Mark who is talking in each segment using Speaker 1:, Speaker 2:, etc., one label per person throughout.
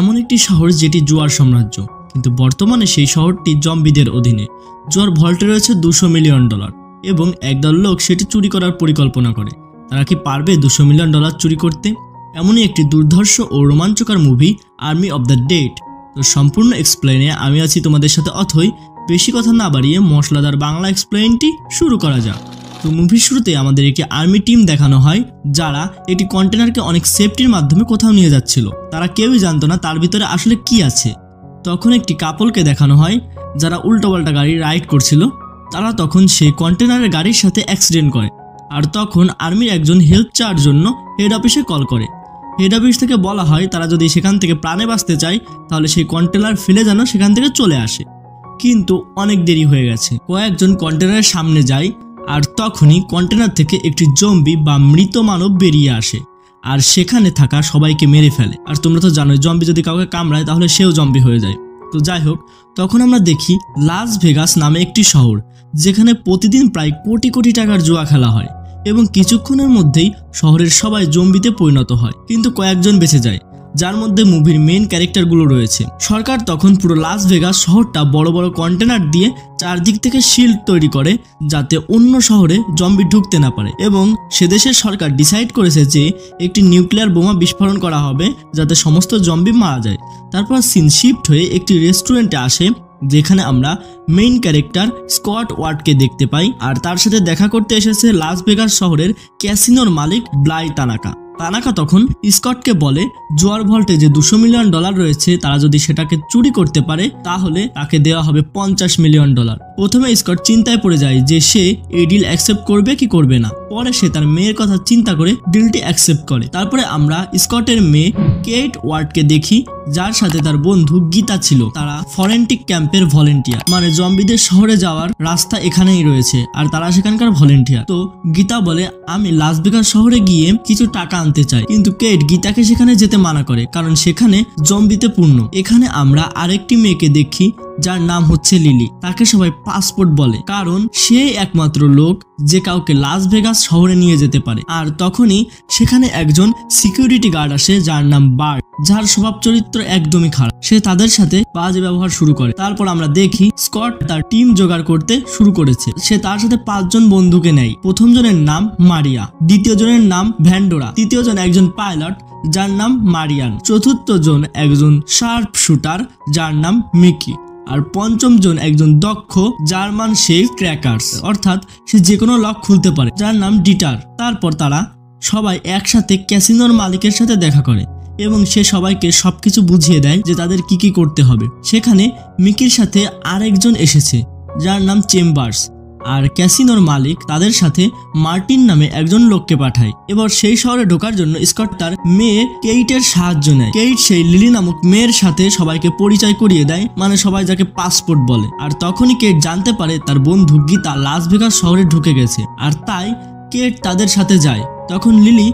Speaker 1: এমন একটি শহর যেটি জুয়ার সাম্রাজ্য, কিন্তু বর্তমানে সেই শহরটি জম্বিদের অধীনে। জুয়ার ভল্টে রয়েছে $200 মিলিয়ন এবং একদল লোক সেটি চুরি করার পরিকল্পনা করে। তারা কি পারবে $200 মিলিয়ন চুরি করতে? এমনই একটি দুর্ধর্ষ ও রোমাঞ্চকর movie army of the dead. তো সম্পূর্ণ এক্সপ্লেনে আমি আছি তোমাদের সাথে অথই। বেশি কথা না বাড়িয়ে মশলাদার বাংলা এক্সপ্লেনটি শুরু করা যাক। তো মুভির শুরুতে আমাদের একটি আর্মি টিম দেখানো হয়, যারা একটি কন্টেনারকে অনেক সেফটির মাধ্যমে কোথাও নিয়ে যাচ্ছিল। তারা কেউই জানতো না তার ভিতরে আসলে কি আছে। তখন একটি কাপলকে দেখানো হয়, যারা উল্টোপাল্টা গাড়ি রাইড করছিল। তারা তখন সেই কন্টেনারের গাড়ির সাথে অ্যাক্সিডেন্ট করে, আর তখন আর্মির একজন হেল্প চাওয়ার জন্য হেড অফিসে কল করে। হেড অফিস থেকে বলা হয় তারা যদি সেখান থেকে প্রাণে বাঁচতে চায় তাহলে সেই কন্টেনার ফেলে যেন সেখান থেকে চলে আসে। কিন্তু অনেক দেরি হয়ে গেছে। কয়েকজন কন্টেনারের সামনে যায়, আর তখনই কন্টেনার থেকে একটি জম্বি বা মৃত মানব বেরিয়ে আসে, আর সেখানে থাকা সবাইকে মেরে ফেলে। আর তোমরা তো জানোই জম্বি যদি কাউকে কামড়ায় তাহলে সেও জম্বি হয়ে যায়। তো যাই হোক, তখন আমরা দেখি লাস ভেগাস নামে একটি শহর, যেখানে প্রতিদিন প্রায় কোটি কোটি টাকার জুয়া খেলা হয় এবং কিছুক্ষণের মধ্যেই শহরের সবাই জম্বিতে পরিণত হয়। কিন্তু কয়েকজন বেঁচে যায়, যার মধ্যে মুভির মেইন ক্যারেক্টারগুলো রয়েছে। সরকার তখন পুরো লাস ভেগাস শহরটা বড় বড় কন্টেনার দিয়ে চারদিক থেকে শিল্ড তৈরি করে, যাতে অন্য শহরে জম্বি ঢুকতে না পারে। এবং সে দেশের সরকার ডিসাইড করেছে যে একটি নিউক্লিয়ার বোমা বিস্ফোরণ করা হবে, যাতে সমস্ত জম্বি মারা যায়। তারপর সিন শিফট হয়ে একটি রেস্টুরেন্টে আসে, যেখানে আমরা মেইন ক্যারেক্টার স্কট ওয়ার্ডকে দেখতে পাই, আর তার সাথে দেখা করতে এসেছে লাস ভেগাস শহরের ক্যাসিনোর মালিক ব্লাই তানাকা। তানাকা তখন স্কটকে বলে জুয়ার ভল্টে যে $200 মিলিয়ন রয়েছে, তারা যদি সেটাকে চুরি করতে পারে তাহলে তাকে দেওয়া হবে $50 মিলিয়ন। প্রথমে স্কট চিন্তায় পড়ে যায় যে সে এই ডিল অ্যাকসেপ্ট করবে কি করবে না। পরে সে তার মেয়ের কথা চিন্তা করে ডিলটি অ্যাকসেপ্ট করে। তারপরে আমরা স্কটের মেয়ে কেট ওয়ার্ডকে দেখি, যার সাথে তার বন্ধু গীতা ছিল। তারা ফরেন্টিক ক্যাম্পের ভলেন্টিয়ার, মানে জম্বিদের শহরে যাওয়ার রাস্তা এখানেই রয়েছে, আর তারা সেখানকার ভলেন্টিয়ার। তো গীতা বলে আমি লাস ভেগাস শহরে গিয়ে কিছু টাকা আনতে চাই, কিন্তু কেট গীতাকে সেখানে যেতে মানা করে, কারণ সেখানে জম্বিতে পূর্ণ। এখানে আমরা আরেকটি মেয়েকে দেখি, যার নাম হচ্ছে লিলি। তাকে সবাই পাসপোর্ট বলে, কারণ সে একমাত্র লোক যে কাউকে লাস ভেগাস শহরে নিয়ে যেতে পারে। আর তখনই সেখানে একজন সিকিউরিটি গার্ড আসে, যার নাম বার্ট, যার স্বভাব চরিত্র একদমই খারাপ। সে তাদের সাথে বাজে ব্যবহার শুরু করে। তারপর আমরা দেখি স্কট তার টিম জোগাড় করতে শুরু করেছে। সে তার সাথে 5 জন বন্ধুকে নেয়। প্রথম জনের নাম মারিয়া, দ্বিতীয় জনের নাম ভ্যান্ডোরা, তৃতীয় জন একজন পাইলট যার নাম মারিয়ান, চতুর্থ জন একজন শার্প শুটার যার নাম মিকি, আর পঞ্চম জন একজন দক্ষ জার্মান শেল ক্র্যাকার্স, অর্থাৎ সে যে কোনো লক খুলতে পারে, যার নাম ডিটার। তারপর তারা সবাই একসাথে ক্যাসিনোর মালিকের সাথে দেখা করে এবং সে সবাইকে সবকিছু বুঝিয়ে দেয় যে তাদের কি কি করতে হবে। সেখানে মিকির সাথে আরেকজন এসেছে, যার নাম চেম্বার্স, আর ক্যাসিনোর মালিক তাদের সাথে মার্টিন নামে একজন লোককে পাঠায়। এবার সেই শহরে ঢোকার জন্য স্কট তার মেয়ে কেইটের সাহায্য নেয়। কেইট সেই লিলি নামক মেয়ের সাথে সবাইকে পরিচয় করিয়ে দেয়, মানে সবাই যাকে পাসপোর্ট বলে। আর তখনই কেট জানতে পারে তার বন্ধু গীতা লাস ভেগাস শহরে ঢুকে গেছে, আর তাই কেট তাদের সাথে যায়। তখন লিলি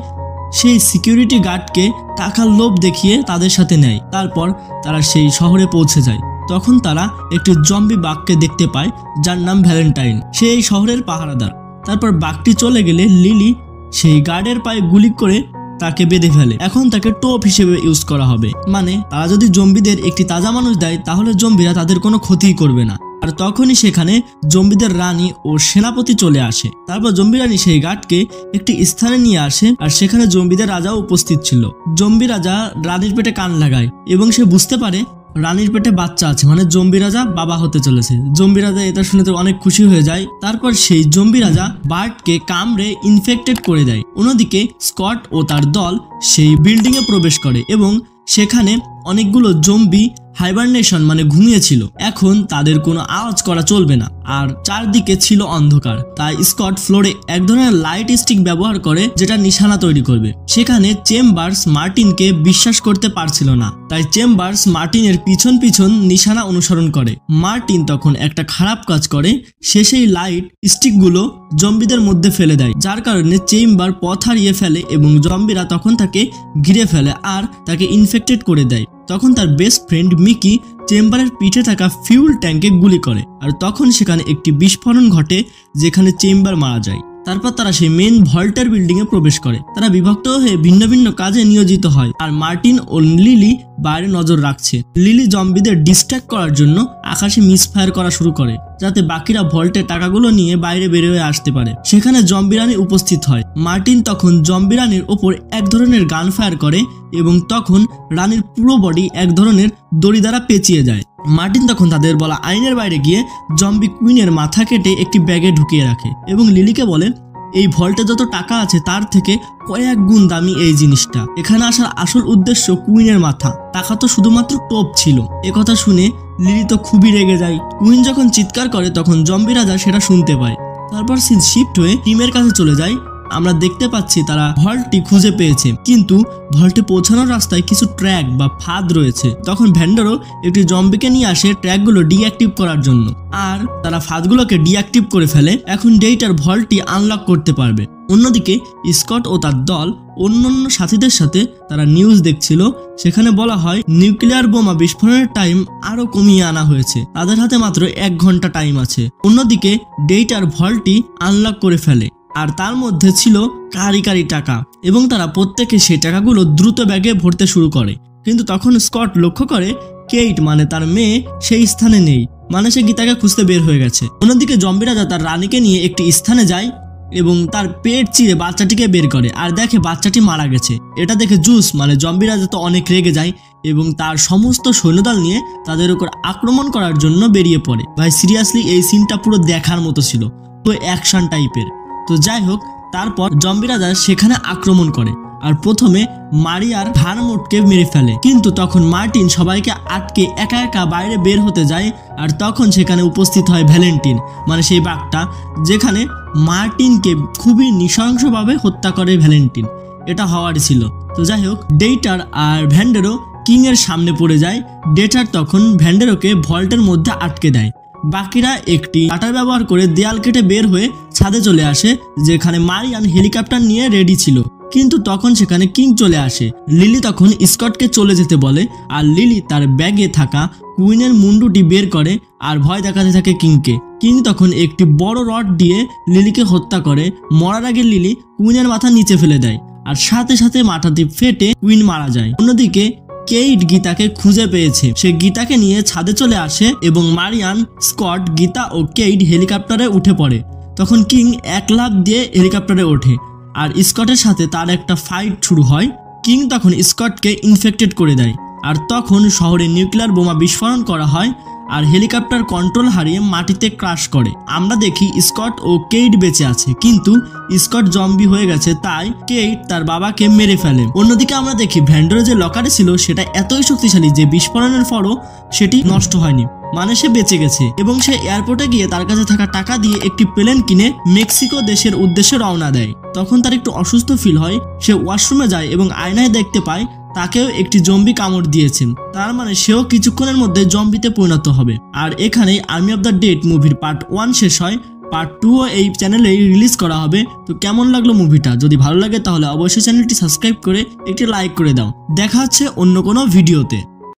Speaker 1: সেই সিকিউরিটি গার্ডকে টাকার লোভ দেখিয়ে তাদের সাথে নেয়। তারপর তারা সেই শহরে পৌঁছে যায়। তখন তারা একটি জম্বি বাঘকে দেখতে পায়, যার নাম ভ্যালেন্টাইন। সে এই শহরের পাহারাদার। তারপর বাঘটি চলে গেলে লিলি সেই গার্ডের পায়ে গুলি করে তাকে বেঁধে ফেলে। এখন তাকে টোপ হিসেবে ইউজ করা হবে, মানে তারা যদি জম্বিদের একটি তাজা মানুষ দেয় তাহলে জম্বিরা তাদের কোনো ক্ষতিই করবে না। আর তখনই সেখানে জম্বিদের রানী ও সেনাপতি চলে আসে। তারপর জম্বি রানী সেই গার্ডকে একটি স্থানে নিয়ে আসে, আর সেখানে জম্বিদের রাজাও উপস্থিত ছিল। জম্বি রাজা রানীর পেটে কান লাগায় এবং সে বুঝতে পারে রানীর পেটে বাচ্চা আছে, মানে জম্বি রাজা বাবা হতে চলেছে। জম্বি রাজা এটা শুনে তো অনেক খুশি হয়ে যায়। তারপর সেই জম্বি রাজা বার্টকে কামড়ে ইনফেক্টেড করে দেয়। অন্যদিকে স্কট ও তার দল সেই বিল্ডিং এ প্রবেশ করে এবং সেখানে অনেকগুলো জম্বি হাইবারনেশন মানে ঘুমিয়েছিল। এখন তাদের কোনো আওয়াজ করা চলবে না, আর চারদিকে ছিল অন্ধকার। তাই স্কট ফ্লোরে এক ধরনের লাইট স্টিক ব্যবহার করে, যেটা নিশানা তৈরি করবে। সেখানে চেম্বার্স মার্টিনকে বিশ্বাস করতে পারছিল না, তাই চেম্বার্স মার্টিনের পিছন পিছন নিশানা অনুসরণ করে। মার্টিন তখন একটা খারাপ কাজ করে, সে সেই লাইট স্টিকগুলো জম্বিদের মধ্যে ফেলে দেয়, যার কারণে চেম্বার পথ হারিয়ে ফেলে এবং জম্বিরা তখন তাকে ঘিরে ফেলে আর তাকে ইনফেক্টেড করে দেয়। তখন তার বেস্ট ফ্রেন্ড মিকি চেম্বারের পিঠে থাকা ফিউল ট্যাঙ্কে গুলি করে, আর তখন সেখানে একটি বিস্ফোরণ ঘটে, যেখানে চেম্বার মারা যায়। তারপর তারা সেই মেন ভল্টের বিল্ডিং এ প্রবেশ করে। তারা বিভক্ত হয়ে ভিন্ন ভিন্ন কাজে নিয়োজিত হয় আর মার্টিন ও লিলি বাইরে নজর রাখছে। লিলি জম্বিদের ডিস্ট্র্যাক্ট করার জন্য আকাশে মিসফায়ার করা শুরু করে যাতে বাকিরা ভল্টের টাকাগুলো নিয়ে বাইরে বের হয়ে আসতে পারে। সেখানে জম্বি রানী উপস্থিত হয়। মার্টিন তখন জম্বি রানীর ওপর এক ধরনের গান ফায়ার করে এবং তখন রানীর পুরো বডি এক ধরনের দড়ি দ্বারা পেঁচিয়ে যায়। মার্টিন তখন তাদের বলা আইনের বাইরে গিয়ে জম্বি কুইনের মাথা কেটে একটি ব্যাগে ঢুকিয়ে রাখে এবং লিলিকে বলে এই ভল্টে যত টাকা আছে তার থেকে কয়েক গুণ দামি এই জিনিসটা। এখানে আসার আসল উদ্দেশ্য কুইনের মাথা, টাকা তো শুধুমাত্র টোপ ছিল। একথা শুনে লিলি তো খুবই রেগে যায়। কুইন যখন চিৎকার করে তখন জম্বি রাজা সেটা শুনতে পায়। তারপর সিন শিফট হয়ে টিমের কাছে চলে যায়। আমরা দেখতে পাচ্ছি তারা ভল্টটি খুঁজে পেয়েছে, কিন্তু ভল্টে পৌঁছানোর রাস্তায় কিছু ট্র্যাক বা ফাঁদ রয়েছে। তখন ভ্যান্ডারও একটি জম্বিকে নিয়ে আসে ট্র্যাকগুলো ডিঅ্যাক্টিভ করার জন্য, আর তারা ফাঁদগুলোকে ডিঅ্যাক্টিভ করে ফেলে। এখন ডেইটার ভল্টটি আনলক করতে পারবে। অন্যদিকে স্কট ও তার দল অন্যান্য সাথীদের সাথে তারা নিউজ দেখছিল। সেখানে বলা হয় নিউক্লিয়ার বোমা বিস্ফোরণের টাইম আরো কমিয়ে আনা হয়েছে, তাদের হাতে মাত্র 1 ঘন্টা টাইম আছে। অন্যদিকে ডেইটার ভল্টটি আনলক করে ফেলে আর তার মধ্যে ছিল কারি টাকা এবং তারা প্রত্যেকে সেই টাকাগুলো দ্রুত ব্যাগে ভরতে শুরু করে। কিন্তু তখন স্কট লক্ষ্য করে কেইট মানে তার মেয়ে সেই স্থানে নেই, মানে সে গীতাকে খুঁজতে বের হয়ে গেছে। অন্যদিকে জম্বি রাজা তার রানীকে নিয়ে একটি স্থানে যায় এবং তার পেট চিরে বাচ্চাটিকে বের করে আর দেখে বাচ্চাটি মারা গেছে। এটা দেখে জুস মানে জম্বি রাজা তো অনেক রেগে যায় এবং তার সমস্ত সৈন্যদল নিয়ে তাদের উপর আক্রমণ করার জন্য বেরিয়ে পড়ে। ভাই সিরিয়াসলি এই সিনটা পুরো দেখার মতো ছিল, তো অ্যাকশন টাইপের। তো যাই হোক, তারপর জম্বি রাজা সেখানে আক্রমণ করে আর প্রথমে মারিয়ার ভারমোটকে মেরে ফেলে। কিন্তু তখন মার্টিন সবাইকে আটকে একা একা বাইরে বের হতে যায় আর তখন সেখানে উপস্থিত হয় ভ্যালেন্টিন মানে সেই বাঘটা, যেখানে মার্টিনকে খুবই নৃশংসভাবে হত্যা করে ভ্যালেন্টিন। এটা হওয়ারই ছিল। তো যাই হোক, ডেইটার আর ভ্যান্ডেরো কিং এর সামনে পড়ে যায়। ডেটার তখন ভ্যান্ডেরোকে ভল্টের মধ্যে আটকে দেয়। বাকিরা একটি কাটার ব্যবহার করে দেয়াল কেটে বের হয়ে ছাদে চলে আসে, যেখানে মারিয়ান হেলিকপ্টার নিয়ে রেডি ছিল। কিন্তু তখন সেখানে কিং চলে আসে। লিলি তখন স্কটকে চলে যেতে বলে আর লিলি তার ব্যাগে থাকা কুইনের মুন্ডুটি বের করে আর ভয় দেখাতে থাকে কিংকে। কিং তখন একটি বড় রড দিয়ে লিলিকে হত্যা করে। মরার আগে লিলি কুইনের মাথা নিচে ফেলে দেয় আর সাথে সাথে মাথাটি ফেটে কুইন মারা যায়। অন্যদিকে কেইট গীতাকে খুঁজে পেয়েছে। সে গীতাকে নিয়ে ছাদে চলে আসে এবং মারিয়ান, স্কট, গীতা ও কেইট হেলিকপ্টারে উঠে পড়ে। তখন কিং 1 লাফ দিয়ে হেলিকপ্টারে ওঠে আর স্কটের সাথে তার একটা ফাইট শুরু হয়। কিং তখন স্কটকে ইনফেক্টেড করে দেয় আর তখন শহরে নিউক্লিয়ার বোমা বিস্ফোরণ করা হয় আর হেলিকপ্টার কন্ট্রোল হারিয়ে মাটিতে ক্রাশ করে। আমরা দেখি স্কট ও কেইট বেঁচে আছে, কিন্তু স্কট জম্বি হয়ে গেছে, তাই কেইট তার বাবাকে মেরে ফেলে। অন্যদিকে আমরা দেখি ভ্যান্ডারো যে লকারে ছিল সেটা এতই শক্তিশালী যে বিস্ফোরণের পরও সেটি নষ্ট হয়নি, মানে সে বেঁচে গেছে। এবং সে এয়ারপোর্টে গিয়ে তার কাছে থাকা টাকা দিয়ে একটি প্লেন কিনে মেক্সিকো দেশের উদ্দেশ্যে রওনা দেয়। তখন তার একটু অসুস্থ ফিল হয়। সে ওয়াশরুমে যায় এবং আয়নায় দেখতে পায় তাকেও একটি জম্বি কামড় দিয়েছেন, তার মানে সেও কিছুক্ষণের মধ্যে জম্বিতে পরিণত হবে। আর এখানেই আর্মি অফ দ্য ডেড মুভির পার্ট 1 শেষ হয়। পার্ট 2ও এই চ্যানেলে রিলিজ করা হবে। তো কেমন লাগলো মুভিটা? যদি ভালো লাগে তাহলে অবশ্যই চ্যানেলটি সাবস্ক্রাইব করে একটি লাইক করে দাও। দেখা হচ্ছে অন্য কোনো ভিডিওতে।